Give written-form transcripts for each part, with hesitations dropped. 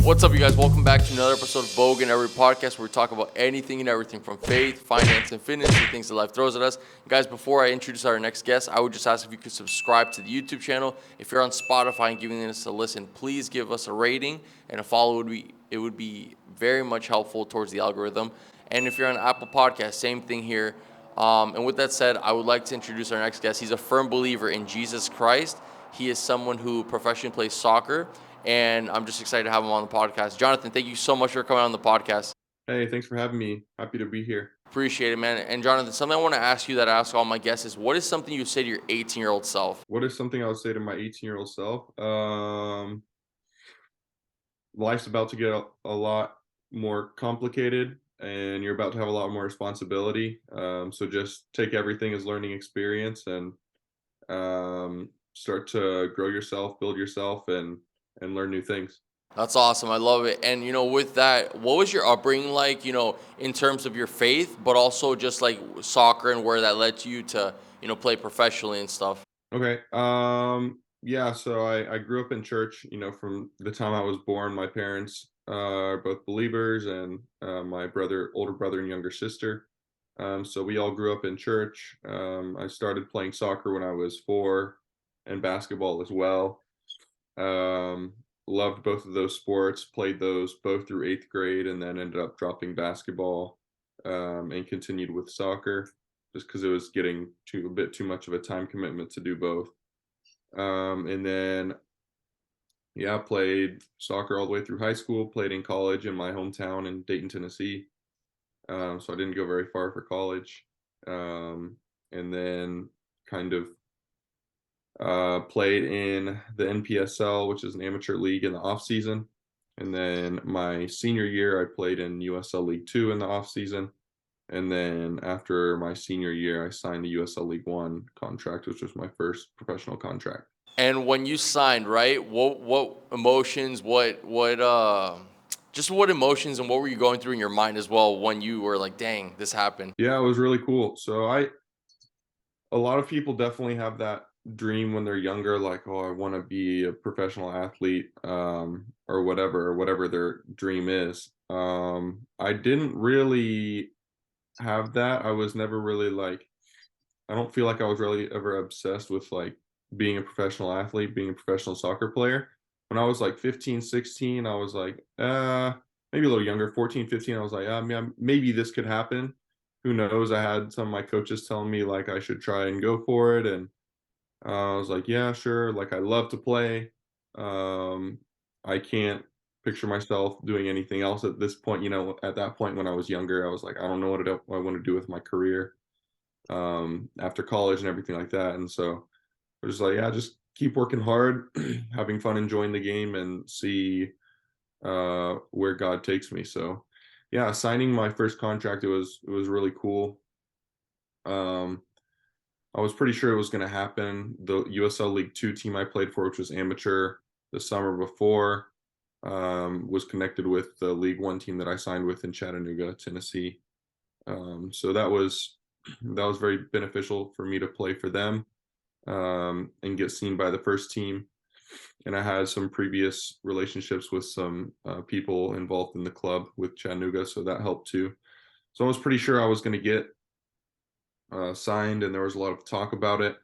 What's up, you guys? Welcome back to another episode of Bogan, every podcast where we talk about anything and everything from faith, finance, and fitness, the things that life throws at us. And guys, before I introduce our next guest, I would just ask if you could subscribe to the YouTube channel. If you're on Spotify and giving us a listen, please give us a rating and a follow. Would be very much helpful towards the algorithm. And if you're on Apple Podcasts, same thing here. And with that said, I would like to introduce our next guest. He's a firm believer in Jesus Christ. He is someone who professionally plays soccer, and I'm just excited to have him on the podcast. Jonathan, thank you so much for coming on the podcast. Hey, thanks for having me. Happy to be here. Appreciate it, man. And Jonathan, something I want to ask you that I ask all my guests is, what is something you say to your 18-year-old self? What is something I would say to my 18-year-old self? Life's about to get a lot more complicated, and you're about to have a lot more responsibility. So just take everything as learning experience and start to grow yourself, build yourself, and learn new things. That's awesome. I love it. And, with that, what was your upbringing like, in terms of your faith, but also just like soccer and where that led you to, play professionally and stuff? Okay. Yeah, so I grew up in church, from the time I was born. My parents are both believers, and my older brother and younger sister. So we all grew up in church. I started playing soccer when I was 4 and basketball as well. Um, Loved both of those sports, played those both through 8th grade, and then ended up dropping basketball and continued with soccer just because it was getting a bit too much of a time commitment to do both. And then, yeah, played soccer all the way through high school, played in college in my hometown in Dayton, Tennessee. So I didn't go very far for college. And then kind of played in the NPSL, which is an amateur league, in the off season. And then my senior year, I played in USL League Two in the off season. And then after my senior year, I signed the USL League One contract, which was my first professional contract. And when you signed, right, what emotions, just what emotions and what were you going through in your mind as well when you were like, dang, this happened? Yeah, it was really cool. So a lot of people definitely have that dream when they're younger, like, oh, I want to be a professional athlete, or whatever their dream is. I didn't really have that. I was never really like, I don't feel like I was really ever obsessed with like being a professional athlete, being a professional soccer player. When I was like 15, 16, I was like, maybe a little younger, 14, 15, I was like, yeah, maybe this could happen. Who knows? I had some of my coaches telling me like I should try and go for it. And I was like, yeah, sure. Like, I love to play. Um, I can't picture myself doing anything else at this point. At that point when I was younger, I was like, I don't know what I want to do with my career after college and everything like that. And so I was like, yeah, just keep working hard, having fun, enjoying the game, and see where God takes me. So, yeah, signing my first contract, it was really cool. Um, I was pretty sure it was going to happen. The USL League Two team I played for, which was amateur the summer before, was connected with the League One team that I signed with in Chattanooga, Tennessee. So that was very beneficial for me to play for them and get seen by the first team. And I had some previous relationships with some people involved in the club with Chattanooga, so that helped too. So I was pretty sure I was going to get signed, and there was a lot of talk about it.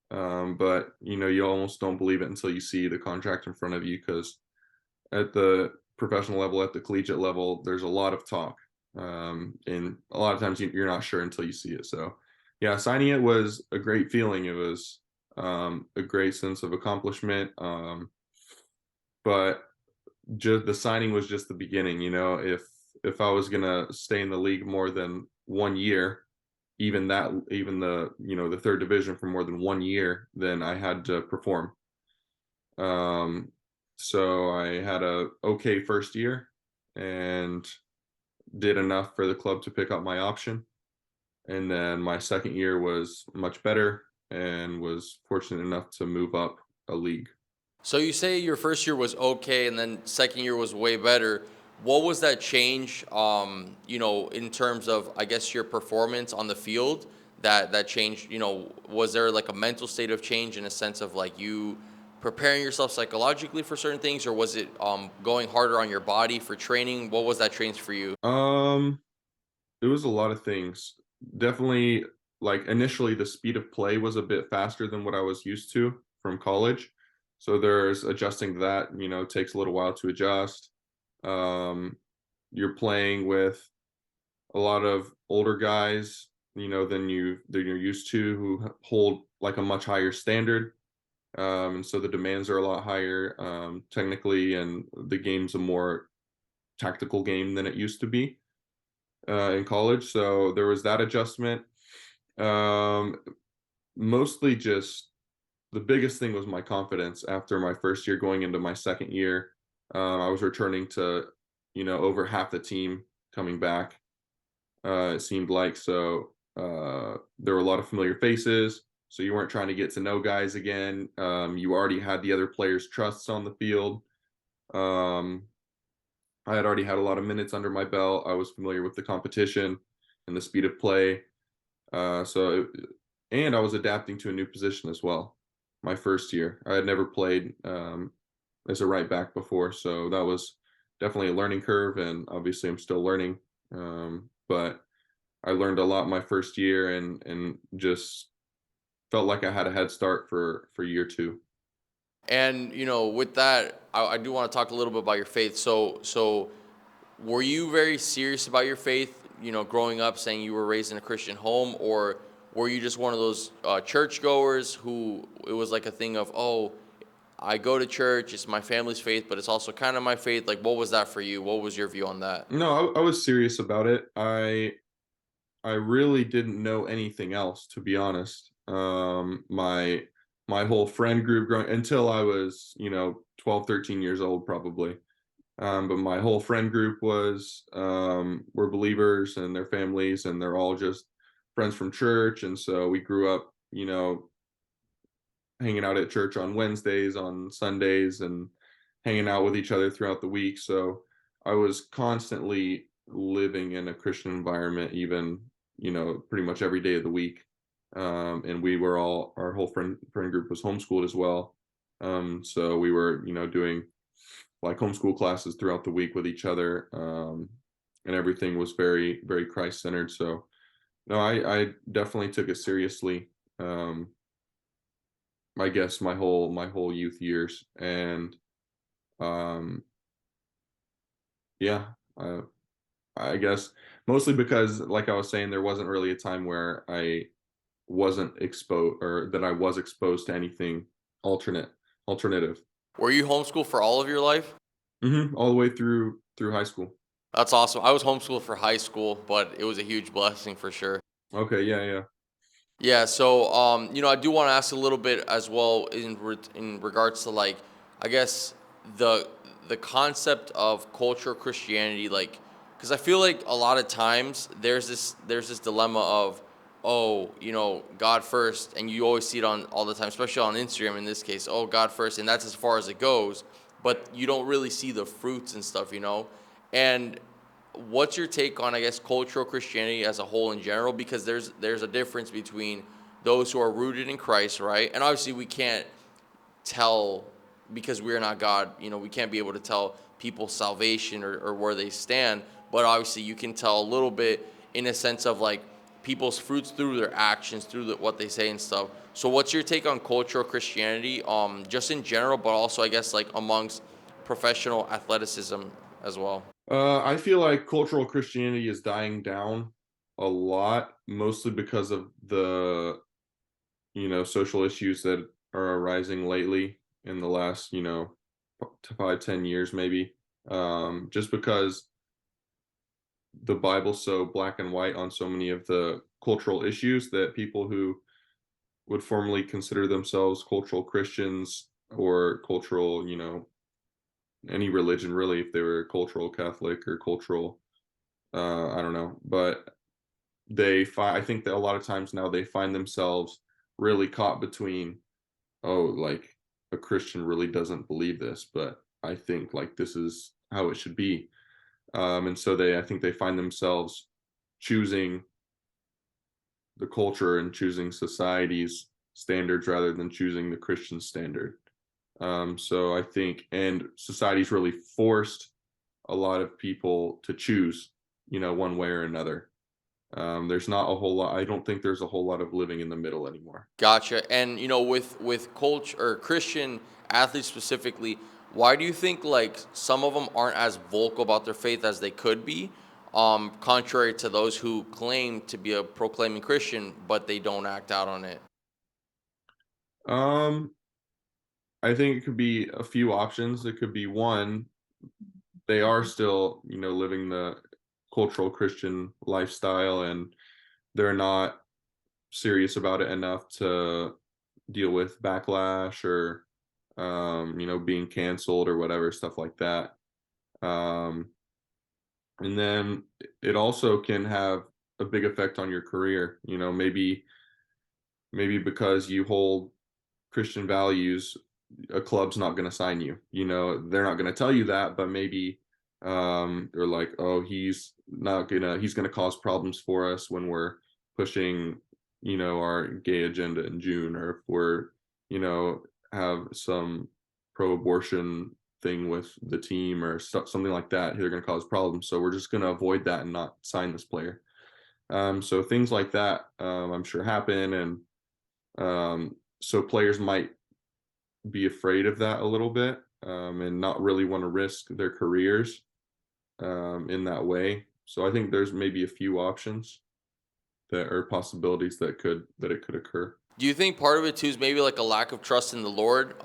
But you almost don't believe it until you see the contract in front of you, because at the professional level, at the collegiate level, there's a lot of talk, and a lot of times you're not sure until you see it. So, yeah, signing it was a great feeling. It was a great sense of accomplishment. But just the signing was just the beginning. If I was gonna stay in the league more than 1 year, even the third division for more than 1 year, then I had to perform. Um, so I had a okay first year and did enough for the club to pick up my option. And then my second year was much better and was fortunate enough to move up a league. So you say your first year was okay, and then second year was way better. What was that change, in terms of, I guess, your performance on the field that changed? Was there like a mental state of change in a sense of like you preparing yourself psychologically for certain things, or was it going harder on your body for training? What was that change for you? Um, it was a lot of things. Definitely, like initially, the speed of play was a bit faster than what I was used to from college. So there's adjusting to that. Takes a little while to adjust. Um, you're playing with a lot of older guys, than you're used to, who hold like a much higher standard. And so the demands are a lot higher, technically, and the game's a more tactical game than it used to be in college. So there was that adjustment. Um, Mostly just the biggest thing was my confidence after my first year going into my second year. I was returning to, over half the team coming back. It seemed like so. There were a lot of familiar faces, so you weren't trying to get to know guys again. You already had the other players' trusts on the field. Um, I had already had a lot of minutes under my belt. I was familiar with the competition and the speed of play. And I was adapting to a new position as well. My first year, I had never played as a right back before, so that was definitely a learning curve. And obviously, I'm still learning. But I learned a lot my first year, and just felt like I had a head start for year two. And with that, I do want to talk a little bit about your faith. So were you very serious about your faith? Growing up, saying you were raised in a Christian home, or were you just one of those churchgoers who it was like a thing of, oh, I go to church, it's my family's faith, but it's also kind of my faith. Like, what was that for you? What was your view on that? No, I was serious about it. I really didn't know anything else, to be honest. My whole friend group growing until I was, 12, 13 years old probably. But my whole friend group were believers, and their families, and they're all just friends from church. And so we grew up, hanging out at church on Wednesdays, on Sundays, and hanging out with each other throughout the week. So I was constantly living in a Christian environment, even, pretty much every day of the week. And our whole friend group was homeschooled as well. So we were, doing like homeschool classes throughout the week with each other. And everything was very, very Christ centered. So no, I definitely took it seriously. Um, I guess my whole youth years. And um yeah, I guess mostly because, like I was saying, there wasn't really a time where I wasn't exposed, or that I was exposed to anything alternative. Were you homeschooled for all of your life? All the way through high school. That's awesome. I was homeschooled for high school, but it was a huge blessing for sure. Okay, yeah, yeah. Yeah, so I do want to ask a little bit as well in regards to, like, I guess the the concept of cultural Christianity, like, because I feel like a lot of times there's this dilemma of, oh, God first, and you always see it on all the time, especially on Instagram in this case, oh, God first, and that's as far as it goes, but you don't really see the fruits and stuff. And what's your take on, I guess, cultural Christianity as a whole in general? Because there's a difference between those who are rooted in Christ, right? And obviously we can't tell, because we're not God. We can't be able to tell people's salvation, or where they stand. But obviously you can tell a little bit in a sense of like people's fruits through their actions, through what they say and stuff. So what's your take on cultural Christianity, just in general, but also I guess like amongst professional athleticism as well? I feel like cultural Christianity is dying down a lot, mostly because of the, social issues that are arising lately in the last, to 5, 10 years maybe. Just because the Bible's so black and white on so many of the cultural issues, that people who would formally consider themselves cultural Christians, or cultural, any religion really, if they were cultural Catholic or cultural, I don't know, but I think that a lot of times now they find themselves really caught between, oh, like, a Christian really doesn't believe this, but I think like this is how it should be. And so I think they find themselves choosing the culture and choosing society's standards rather than choosing the Christian standard. So I think, and society's really forced a lot of people to choose, one way or another. There's not a whole lot. I don't think there's a whole lot of living in the middle anymore. Gotcha. And with culture or Christian athletes specifically, why do you think like some of them aren't as vocal about their faith as they could be? Contrary to those who claim to be a proclaiming Christian, but they don't act out on it. Um, I think it could be a few options. It could be one, they are still, living the cultural Christian lifestyle, and they're not serious about it enough to deal with backlash or, being canceled or whatever, stuff like that. Um, and then it also can have a big effect on your career. Maybe because you hold Christian values, a club's not going to sign you. They're not going to tell you that, but maybe they're like, oh, he's gonna cause problems for us when we're pushing, our gay agenda in June, or if we're, you know, have some pro-abortion thing with the team or something like that. They're gonna cause problems, so we're just gonna avoid that and not sign this player. So things like that, I'm sure happen, and so players might be afraid of that a little bit, and not really want to risk their careers in that way. So I think there's maybe a few options that are possibilities that it could occur. Do you think part of it too is maybe like a lack of trust in the Lord?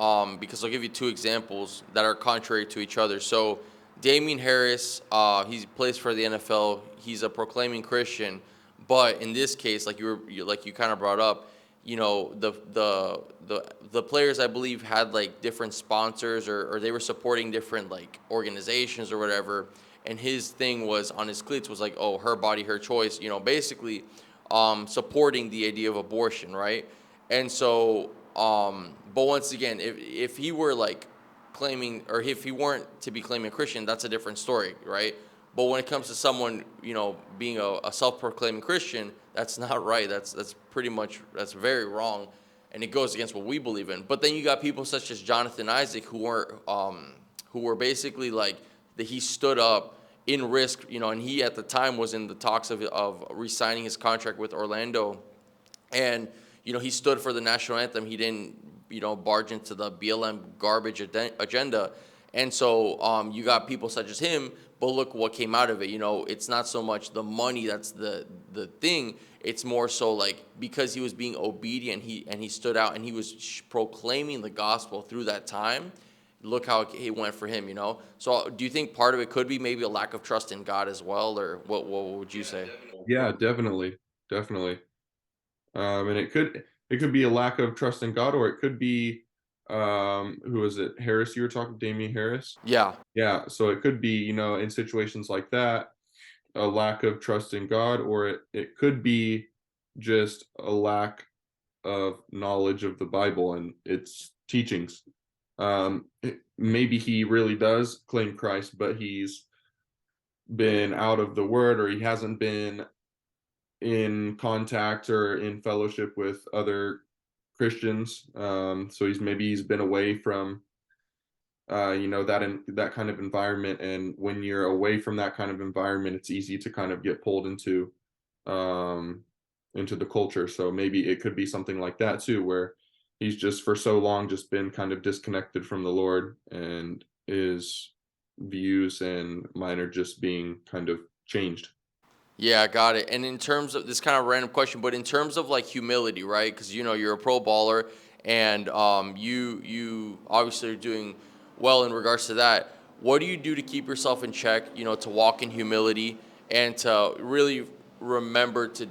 Because I'll give you two examples that are contrary to each other. So, Damian Harris, he plays for the NFL. He's a proclaiming Christian, but in this case, like like you kind of brought up, the players I believe had like different sponsors, or they were supporting different like organizations or whatever. And his thing was on his cleats was like, oh, her body, her choice. Basically, supporting the idea of abortion, right? And so, but once again, if he were like claiming, or if he weren't to be claiming Christian, that's a different story, right? But when it comes to someone, being a self-proclaiming Christian, that's not right. That's pretty much, that's very wrong, and it goes against what we believe in. But then you got people such as Jonathan Isaac who were basically like that he stood up in risk, and he at the time was in the talks of re-signing his contract with Orlando, and he stood for the national anthem. He didn't barge into the BLM garbage agenda. And so you got people such as him, but look what came out of it. It's not so much the money that's the thing. It's more so like because he was being obedient, he stood out and he was proclaiming the gospel through that time. Look how it went for him. So do you think part of it could be maybe a lack of trust in God as well, or what would you say? Yeah, definitely, definitely. And it could be a lack of trust in God, or it could be, who is it? Harris, you were talking, Damian Harris. Yeah. Yeah, so it could be, in situations like that, a lack of trust in God, or it could be just a lack of knowledge of the Bible and its teachings. Maybe he really does claim Christ, but he's been out of the word, or he hasn't been in contact or in fellowship with other Christians. So he's been away from, that kind of environment. And when you're away from that kind of environment, it's easy to kind of get pulled um, into the culture. So maybe it could be something like that too, where he's just for so long just been kind of disconnected from the Lord, and his views and mine are just being kind of changed. Yeah, I got it. And in terms of this kind of random question, but in terms of like humility, right? Because you're a pro baller, and you obviously are doing well in regards to that. What do you do to keep yourself in check? To walk in humility and to really remember to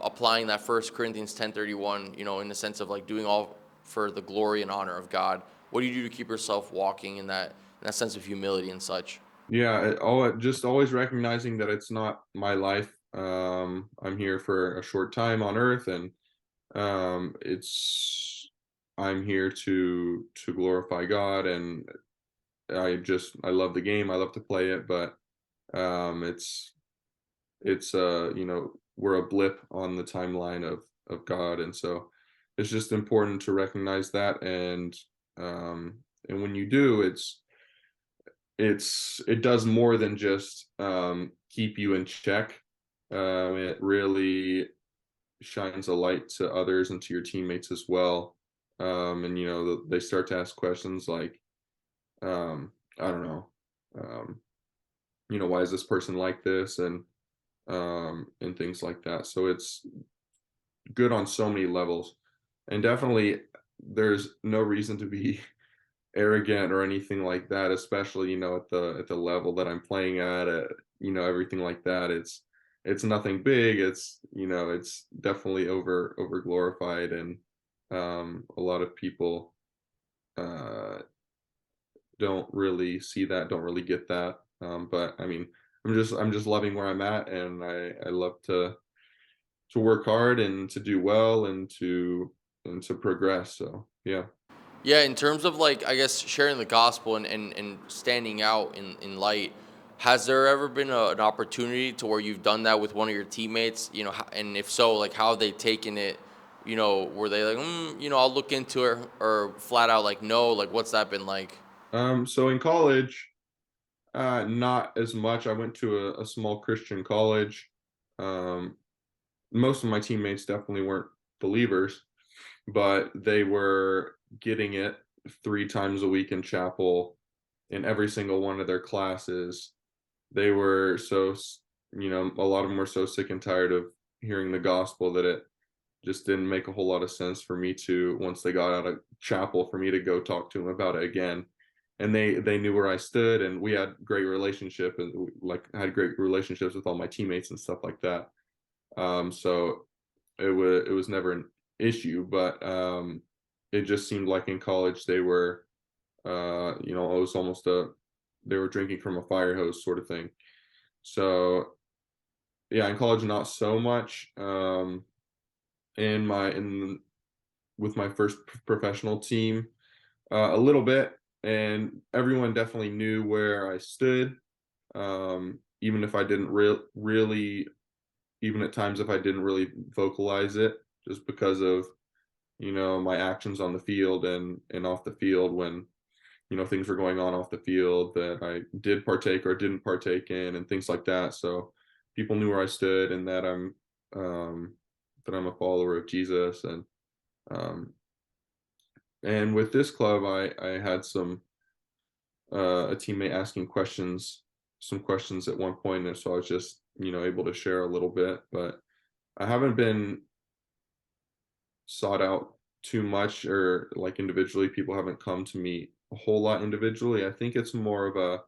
applying that First Corinthians 10:31. In the sense of like doing all for the glory and honor of God. What do you do to keep yourself walking in that sense of humility and such? Yeah, just always recognizing that it's not my life. I'm here for a short time on Earth, and it's I'm here to glorify God, and I love the game. I love to play it, but it's we're a blip on the timeline of God, and so it's just important to recognize that, and and when you do, it does more than just keep you in check. It really shines a light to others and to your teammates as well. And they start to ask questions like, I don't know, um, why is this person like this, and things like that. So it's good on so many levels, and definitely there's no reason to be arrogant or anything like that, especially at the level that I'm playing at everything like that. It's nothing big. It's definitely over glorified, and a lot of people uh don't really see that, don't really get that. But I mean, I'm just loving where I'm at, and I love to work hard and to do well and to progress. So yeah. Yeah, in terms of like I guess sharing the gospel and standing out in light, has there ever been an opportunity to where you've done that with one of your teammates? And if so, like how have they taken it? Were they like, I'll look into it, or flat out like no? Like what's that been like? So in college, not as much. I went to a small Christian college. Um, Most of my teammates definitely weren't believers, but they were getting it 3 times a week in chapel in every single one of their classes. They were a lot of them were so sick and tired of hearing the gospel that it just didn't make a whole lot of sense for me to, once they got out of chapel, for me to go talk to them about it again. And they knew where I stood, and we had great relationship, and like had great relationships with all my teammates and stuff like that. So it was never an issue, but it just seemed like in college they were, it was almost they were drinking from a fire hose sort of thing. So yeah, in college not so much. In with my first professional team, a little bit, and everyone definitely knew where I stood. Even if I didn't really, even at times if I didn't really vocalize it, just because of my actions on the field and off the field, when things were going on off the field that I did partake or didn't partake in, and things like that. So people knew where I stood, and um, that I'm a follower of Jesus. Um, and with this club, I had a teammate asking some questions at one point, and so I was just able to share a little bit, but I haven't been sought out too much, or like individually. People haven't come to me a whole lot individually. I think it's more of a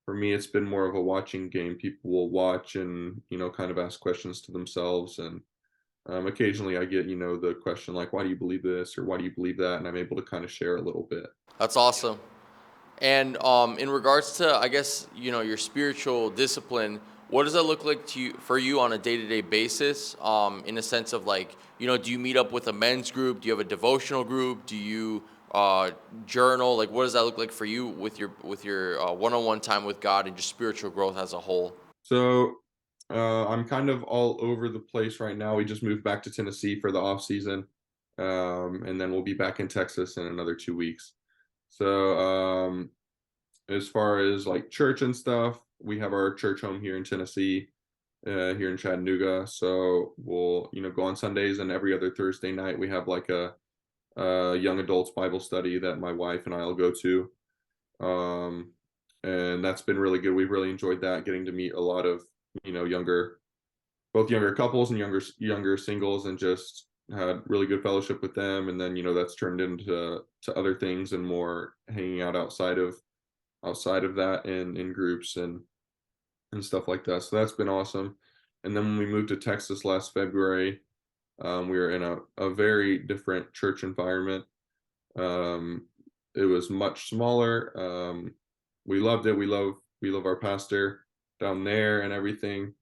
for me, it's been more of a watching game. People will watch and kind of ask questions to themselves, and occasionally I get the question like, why do you believe this, or why do you believe that, and I'm able to kind of share a little bit. That's awesome. And in regards to, I guess, your spiritual discipline, what does that look like for you on a day-to-day basis? In a sense of like, do you meet up with a men's group? Do you have a devotional group? Do you journal? Like, what does that look like for you with your one-on-one time with God and just spiritual growth as a whole? So I'm kind of all over the place right now. We just moved back to Tennessee for the off season, and then we'll be back in Texas in another 2 weeks. So as far as like church and stuff, we have our church home here in Tennessee, here in Chattanooga. So we'll go on Sundays, and every other Thursday night we have like a young adults Bible study that my wife and I will go to. Um, and that's been really good. We've really enjoyed that, getting to meet a lot of younger, both younger couples and younger singles, and just had really good fellowship with them. And then that's turned into to other things, and more hanging out outside of that in groups and stuff like that. So that's been awesome. And then when we moved to Texas last February, we were in a very different church environment. Um, it was much smaller. We loved it. We love our pastor down there and everything.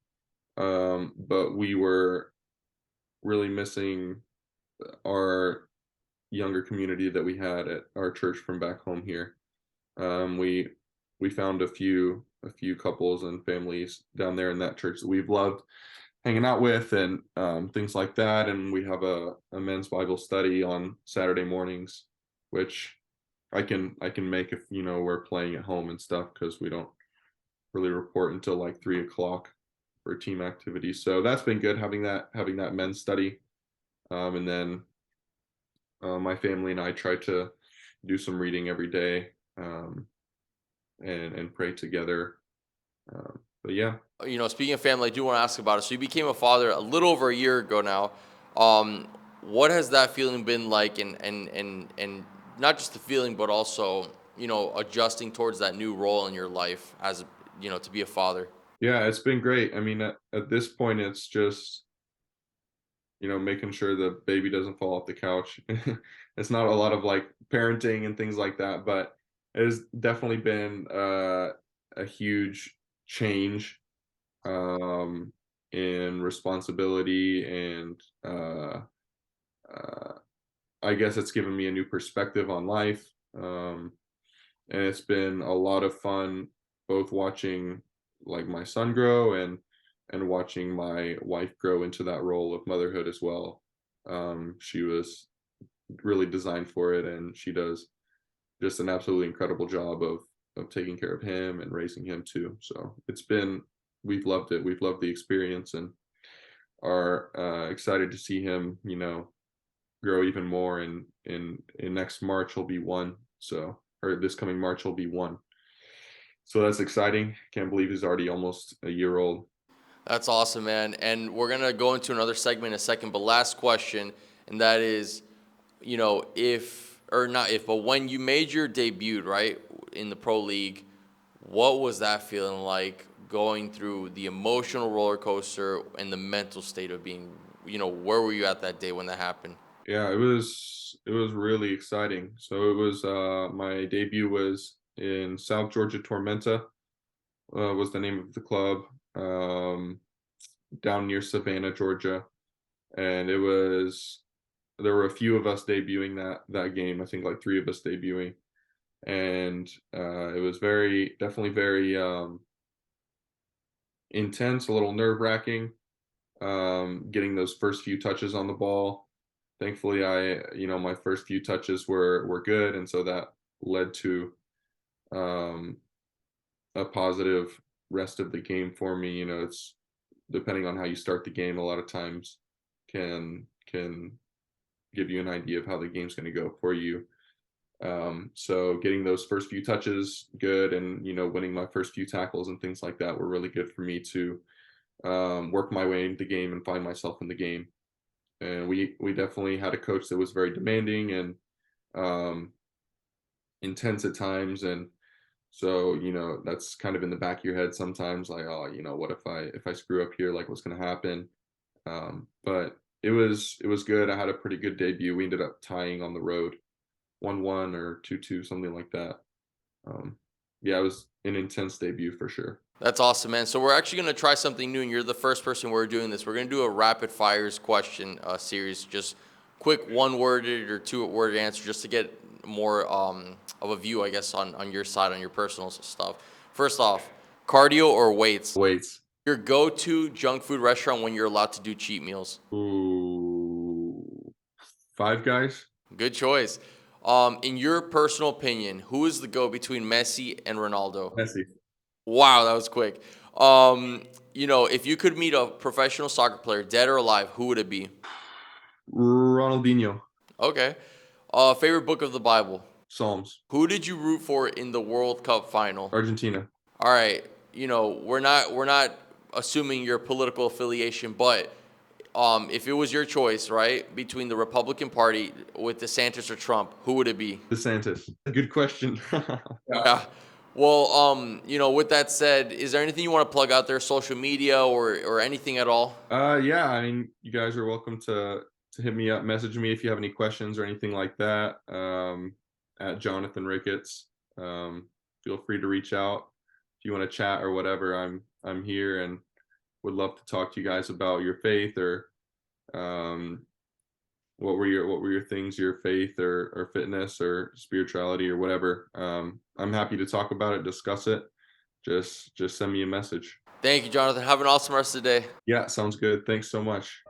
But we were really missing our younger community that we had at our church from back home here. We found a few couples and families down there in that church that we've loved hanging out with, and things like that. And we have a men's Bible study on Saturday mornings, which I can make if we're playing at home and stuff because we don't really report until like 3 o'clock for team activities. So that's been good having that men's study. And then my family and I try to do some reading every day, and pray together. But yeah, Speaking of family, I do want to ask about it. So you became a father a little over a year ago now. What has that feeling been like, and not just the feeling, but also adjusting towards that new role in your life as to be a father. yeah, it's been great. I mean, at this point, it's just making sure the baby doesn't fall off the couch. It's not a lot of like parenting and things like that, but it has definitely been a huge change, um, in responsibility, and uh, I guess it's given me a new perspective on life. And it's been a lot of fun, both watching like my son grow, and watching my wife grow into that role of motherhood as well. She was really designed for it, and she does just an absolutely incredible job of taking care of him and raising him too. So we've loved it. We've loved the experience, and are excited to see him, grow even more. And in next March he'll be 1. So, or this coming March he'll be 1. So that's exciting. Can't believe he's already almost a year old. That's awesome, man. And we're gonna go into another segment in a second. But last question, and that is, if or not if, but when you made your debut, right, in the pro league, what was that feeling like going through the emotional roller coaster and the mental state of being, where were you at that day when that happened? Yeah, it was really exciting. So it was my debut was in South Georgia. Tormenta was the name of the club, down near Savannah, Georgia. And there were a few of us debuting that game. I think like 3 of us debuting. And it was definitely very intense, a little nerve-wracking, getting those first few touches on the ball. Thankfully, my first few touches were good, and so that led to um, a positive rest of the game for me. It's depending on how you start the game, a lot of times can give you an idea of how the game's going to go for you. So getting those first few touches good, and winning my first few tackles and things like that were really good for me to work my way into the game and find myself in the game. And we definitely had a coach that was very demanding and um, intense at times. And so that's kind of in the back of your head sometimes, like, oh, what if I screw up here, like what's going to happen. But it was good. I had a pretty good debut. We ended up tying on the road, 1-1 or 2-2, something like that. um, yeah, it was an intense debut for sure. That's awesome, man. So we're actually going to try something new, and you're the first person we're doing this. We're going to do a rapid fires question series, just quick one-worded or two-worded answer, just to get more of a view, I guess, on your side, on your personal stuff. First off, cardio or weights? Weights. Your go-to junk food restaurant when you're allowed to do cheat meals? Ooh, Five Guys. Good choice. In your personal opinion, who is the GOAT between Messi and Ronaldo? Messi. Wow, that was quick. If you could meet a professional soccer player, dead or alive, who would it be? Ronaldinho. Okay. Favorite book of the Bible? Psalms. Who did you root for in the World Cup final? Argentina. All right. We're not assuming your political affiliation, but if it was your choice, right, between the Republican Party with DeSantis or Trump, who would it be? DeSantis. Good question. Yeah. Well, with that said, is there anything you want to plug out there, social media or anything at all? Yeah, I mean, you guys are welcome to hit me up, message me if you have any questions or anything like that. At Jonathan Ricketts. Feel free to reach out if you want to chat or whatever. I'm here and would love to talk to you guys about your faith, or um, what were your things, your faith, or fitness or spirituality or whatever. I'm happy to talk about it, discuss it. Just send me a message. Thank you, Jonathan. Have an awesome rest of the day. Yeah, sounds good. Thanks so much.